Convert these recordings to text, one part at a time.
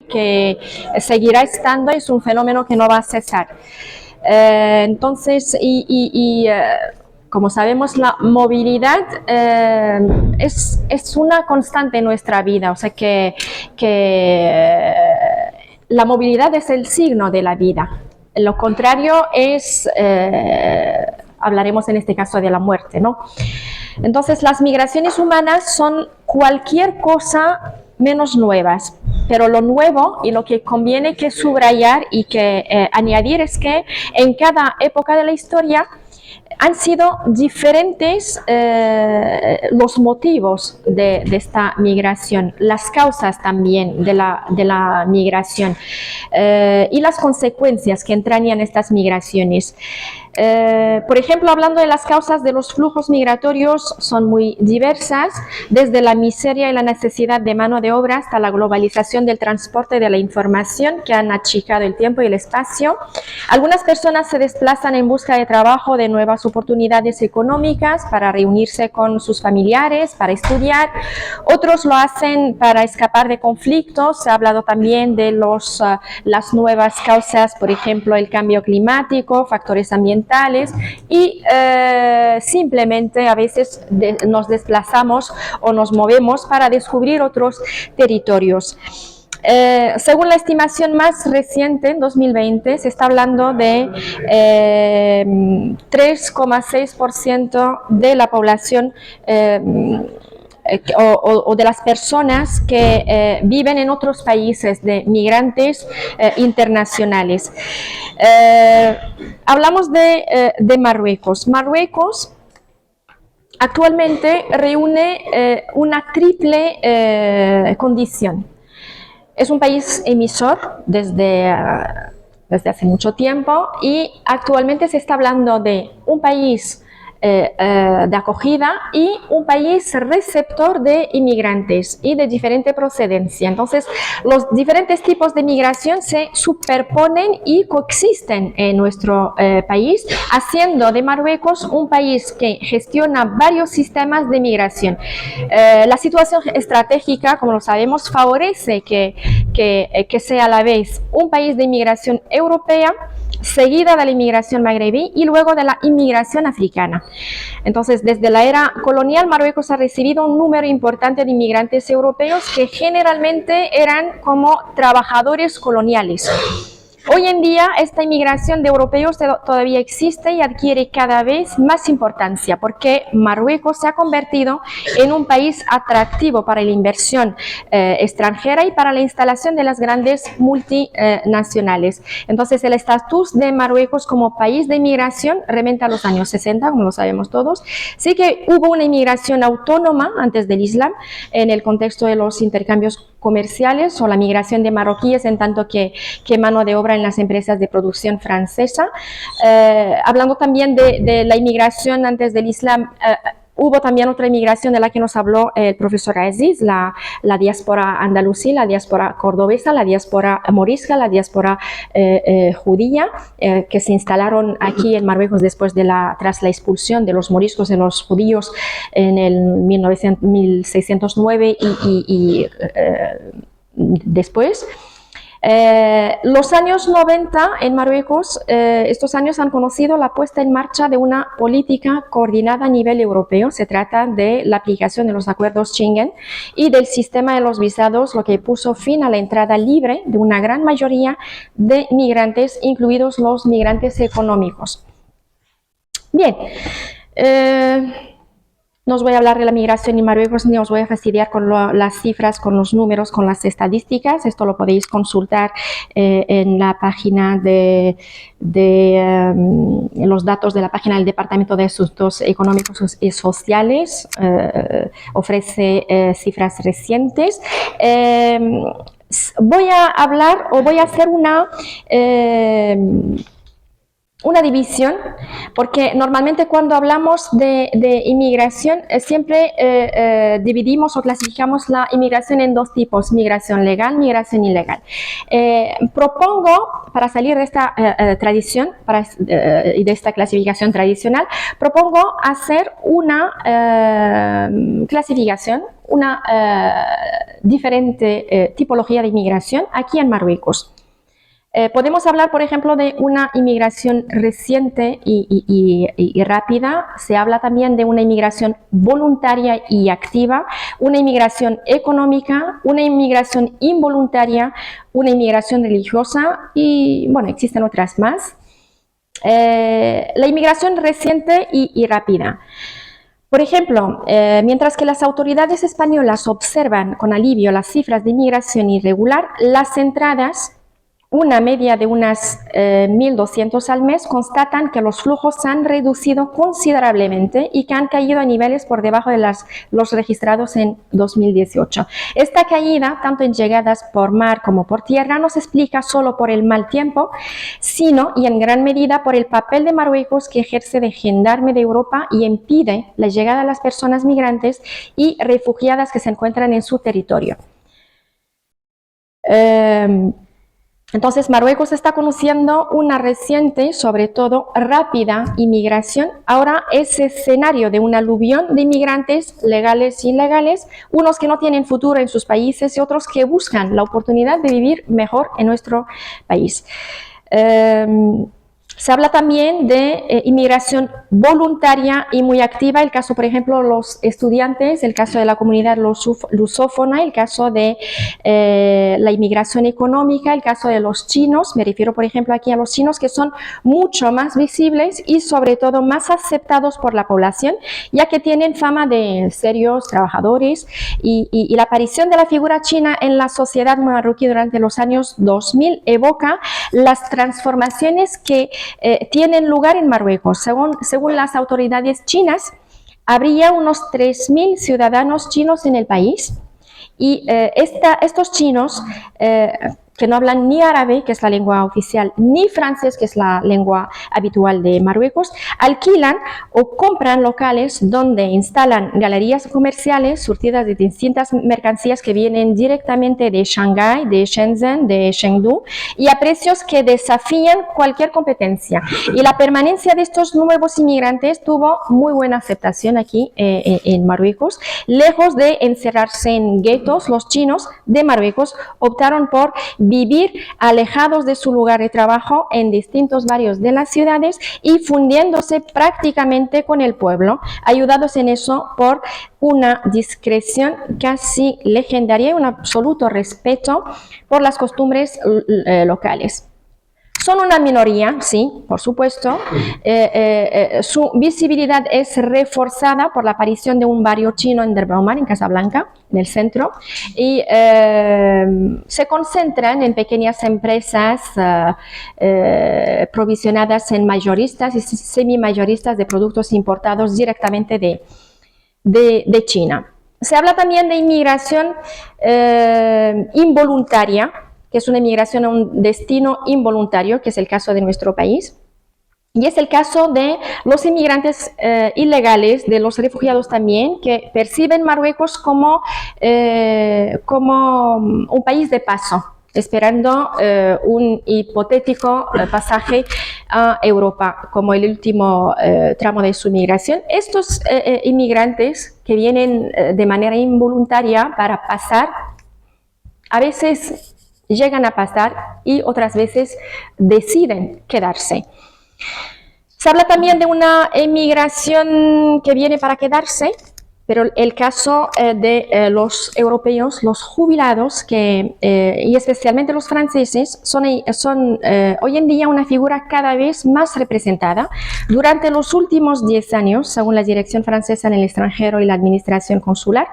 que seguirá estando, es un fenómeno que no va a cesar. Entonces, como sabemos, la movilidad es una constante en nuestra vida, o sea que la movilidad es el signo de la vida. Lo contrario es, hablaremos en este caso de la muerte, ¿no? Entonces, las migraciones humanas son cualquier cosa menos nuevas, pero lo nuevo y lo que conviene que subrayar y que añadir es que en cada época de la historia han sido diferentes los motivos de esta migración, las causas también de la migración y las consecuencias que entrañan estas migraciones. Por ejemplo, hablando de las causas de los flujos migratorios, son muy diversas, desde la miseria y la necesidad de mano de obra hasta la globalización del transporte y de la información que han achicado el tiempo y el espacio. Algunas personas se desplazan en busca de trabajo, de nuevas oportunidades económicas, para reunirse con sus familiares, para estudiar. Otros lo hacen para escapar de conflictos. Se ha hablado también de las nuevas causas, por ejemplo, el cambio climático, factores ambientales, y simplemente a veces nos desplazamos o nos movemos para descubrir otros territorios. Según la estimación más reciente, en 2020, se está hablando de 3,6% de la población o de las personas que viven en otros países, de migrantes internacionales. Hablamos de Marruecos. Marruecos actualmente reúne una triple condición. Es un país emisor desde hace mucho tiempo y actualmente se está hablando de un país de acogida y un país receptor de inmigrantes y de diferente procedencia. Entonces, los diferentes tipos de migración se superponen y coexisten en nuestro país, haciendo de Marruecos un país que gestiona varios sistemas de migración. La situación estratégica, como lo sabemos, favorece que sea a la vez un país de inmigración europea, seguida de la inmigración magrebí y luego de la inmigración africana. Entonces, desde la era colonial, Marruecos ha recibido un número importante de inmigrantes europeos que generalmente eran como trabajadores coloniales. Hoy en día, esta inmigración de europeos todavía existe y adquiere cada vez más importancia porque Marruecos se ha convertido en un país atractivo para la inversión extranjera y para la instalación de las grandes multinacionales. Entonces, el estatus de Marruecos como país de inmigración remonta a los años 60, como lo sabemos todos. Sí que hubo una inmigración autónoma antes del Islam en el contexto de los intercambios comerciales o la migración de marroquíes en tanto que mano de obra en las empresas de producción francesa. Hablando también de la inmigración antes del Islam, hubo también otra inmigración de la que nos habló el profesor Aziz, la diáspora andalusí, la diáspora cordobesa, la diáspora morisca, la diáspora judía, que se instalaron aquí en Marruecos tras la expulsión de los moriscos de los judíos en el 1609 y después. Los años 90 en Marruecos, estos años han conocido la puesta en marcha de una política coordinada a nivel europeo. Se trata de la aplicación de los acuerdos Schengen y del sistema de los visados, lo que puso fin a la entrada libre de una gran mayoría de migrantes, incluidos los migrantes económicos. Bien, no os voy a hablar de la migración en Marruecos ni os voy a fastidiar con las cifras, con los números, con las estadísticas. Esto lo podéis consultar en la página de los datos de la página del Departamento de Asuntos Económicos y Sociales. Ofrece cifras recientes. Voy a hablar o voy a hacer una una división, porque normalmente cuando hablamos de inmigración siempre dividimos o clasificamos la inmigración en dos tipos: migración legal, migración ilegal. Propongo, para salir de esta tradición y de esta clasificación tradicional, propongo hacer una clasificación, una diferente tipología de inmigración aquí en Marruecos. Podemos hablar, por ejemplo, de una inmigración reciente y rápida. Se habla también de una inmigración voluntaria y activa, una inmigración económica, una inmigración involuntaria, una inmigración religiosa y, bueno, existen otras más. La inmigración reciente y rápida. Por ejemplo, mientras que las autoridades españolas observan con alivio las cifras de inmigración irregular, las entradas, una media de unas 1.200 al mes, constatan que los flujos se han reducido considerablemente y que han caído a niveles por debajo de los registrados en 2018. Esta caída, tanto en llegadas por mar como por tierra, no se explica solo por el mal tiempo, sino y en gran medida por el papel de Marruecos, que ejerce de gendarme de Europa y impide la llegada de las personas migrantes y refugiadas que se encuentran en su territorio. Entonces, Marruecos está conociendo una reciente, sobre todo rápida, inmigración. Ahora es escenario de un aluvión de inmigrantes legales e ilegales, unos que no tienen futuro en sus países y otros que buscan la oportunidad de vivir mejor en nuestro país. Se habla también de inmigración voluntaria y muy activa, el caso, por ejemplo, los estudiantes, el caso de la comunidad lusófona, el caso de la inmigración económica, el caso de los chinos. Me refiero, por ejemplo, aquí a los chinos, que son mucho más visibles y sobre todo más aceptados por la población, ya que tienen fama de serios trabajadores, y la aparición de la figura china en la sociedad marroquí durante los años 2000 evoca las transformaciones que tienen lugar en Marruecos. Según las autoridades chinas, habría unos 3.000 ciudadanos chinos en el país, y estos chinos que no hablan ni árabe, que es la lengua oficial, ni francés, que es la lengua habitual de Marruecos, alquilan o compran locales donde instalan galerías comerciales surtidas de distintas mercancías que vienen directamente de Shanghái, de Shenzhen, de Chengdu, y a precios que desafían cualquier competencia. Y la permanencia de estos nuevos inmigrantes tuvo muy buena aceptación aquí en Marruecos. Lejos de encerrarse en guetos, los chinos de Marruecos optaron por vivir alejados de su lugar de trabajo en distintos barrios de las ciudades y fundiéndose prácticamente con el pueblo, ayudados en eso por una discreción casi legendaria y un absoluto respeto por las costumbres locales. Son una minoría, sí, por supuesto. Su visibilidad es reforzada por la aparición de un barrio chino en Derbaumar, en Casablanca, en el centro, y se concentran en pequeñas empresas provisionadas en mayoristas y semi-mayoristas de productos importados directamente de China. Se habla también de inmigración involuntaria, que es una inmigración a un destino involuntario, que es el caso de nuestro país. Y es el caso de los inmigrantes ilegales, de los refugiados también, que perciben Marruecos como un país de paso, esperando un hipotético pasaje a Europa, como el último tramo de su migración. Estos inmigrantes que vienen de manera involuntaria para pasar, a veces llegan a pasar y otras veces deciden quedarse. Se habla también de una emigración que viene para quedarse, pero el caso de los europeos, los jubilados, y especialmente los franceses, son hoy en día una figura cada vez más representada. Durante los últimos 10 años, según la Dirección Francesa en el Extranjero y la Administración Consular,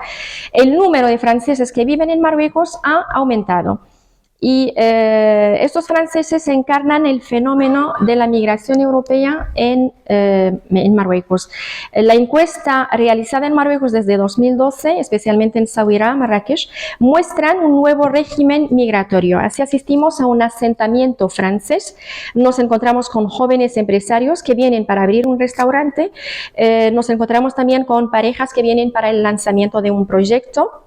el número de franceses que viven en Marruecos ha aumentado. Y estos franceses encarnan el fenómeno de la migración europea en Marruecos. La encuesta realizada en Marruecos desde 2012, especialmente en Essaouira, Marrakech, muestran un nuevo régimen migratorio. Así asistimos a un asentamiento francés, nos encontramos con jóvenes empresarios que vienen para abrir un restaurante, nos encontramos también con parejas que vienen para el lanzamiento de un proyecto,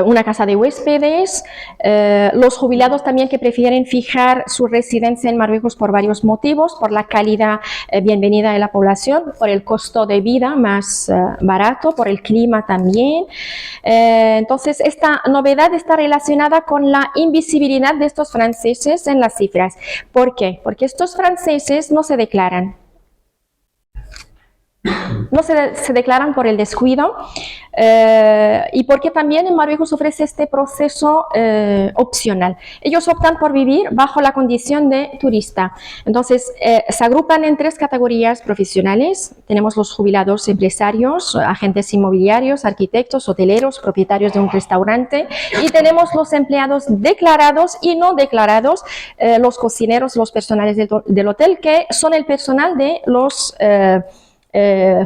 una casa de huéspedes, los jubilados también que prefieren fijar su residencia en Marruecos por varios motivos, por la calidad bienvenida de la población, por el costo de vida más barato, por el clima también. Entonces, esta novedad está relacionada con la invisibilidad de estos franceses en las cifras. ¿Por qué? Porque estos franceses no se declaran. No se declaran por el descuido y porque también en Marruecos ofrece este proceso opcional. Ellos optan por vivir bajo la condición de turista. Entonces, se agrupan en tres categorías profesionales. Tenemos los jubilados empresarios, agentes inmobiliarios, arquitectos, hoteleros, propietarios de un restaurante, y tenemos los empleados declarados y no declarados, los cocineros, los personales del hotel, que son el personal de los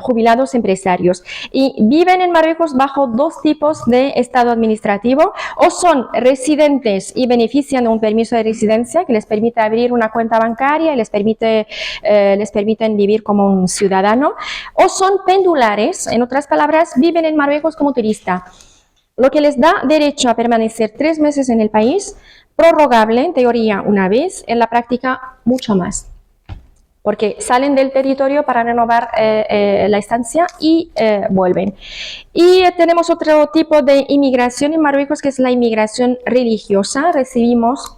jubilados empresarios, y viven en Marruecos bajo dos tipos de estado administrativo: o son residentes y benefician de un permiso de residencia que les permite abrir una cuenta bancaria y les permiten vivir como un ciudadano, o son pendulares, en otras palabras, viven en Marruecos como turista, lo que les da derecho a permanecer 3 meses en el país, prorrogable en teoría una vez, en la práctica mucho más, porque salen del territorio para renovar la estancia y vuelven. Y tenemos otro tipo de inmigración en Marruecos, que es la inmigración religiosa. Recibimos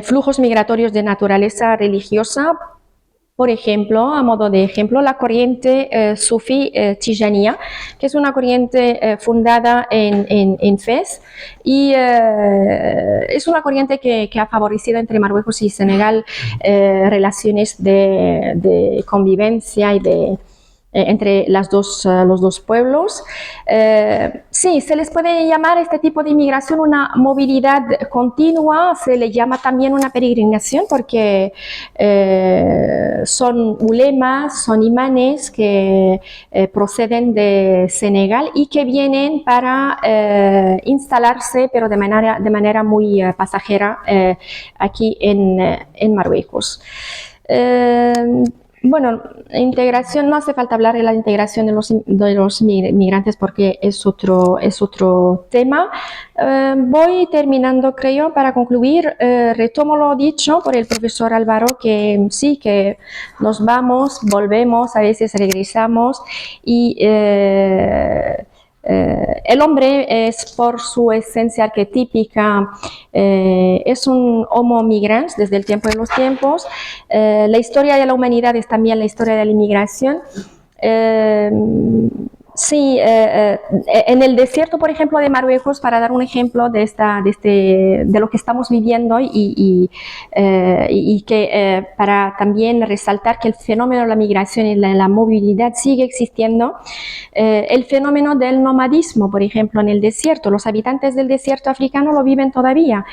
flujos migratorios de naturaleza religiosa. Por ejemplo, a modo de ejemplo, la corriente sufí Tijanía, que es una corriente fundada en Fez, y es una corriente que ha favorecido entre Marruecos y Senegal relaciones de convivencia y entre los dos pueblos. Sí, se les puede llamar este tipo de inmigración una movilidad continua, se le llama también una peregrinación, porque son ulemas, son imanes que proceden de Senegal y que vienen para instalarse, pero de manera muy pasajera, aquí en Marruecos. Bueno, integración, no hace falta hablar de la integración de los migrantes porque es otro tema. Voy terminando, creo. Para concluir, retomo lo dicho por el profesor Álvaro, que sí, que nos vamos, volvemos, a veces regresamos, y el hombre es, por su esencia arquetípica, es un homo migrans desde el tiempo de los tiempos. La historia de la humanidad es también la historia de la inmigración. Sí, en el desierto, por ejemplo, de Marruecos, para dar un ejemplo de lo que estamos viviendo, y que para también resaltar que el fenómeno de la migración y la movilidad sigue existiendo, el fenómeno del nomadismo, por ejemplo, en el desierto. Los habitantes del desierto africano lo viven todavía.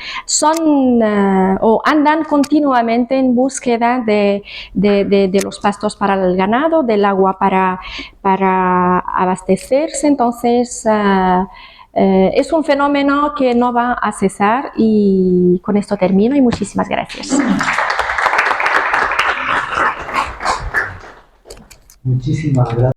O andan continuamente en búsqueda de los pastos para el ganado, del agua para abastecerse. Entonces, es un fenómeno que no va a cesar, y con esto termino y muchísimas gracias. Muchísimas gracias.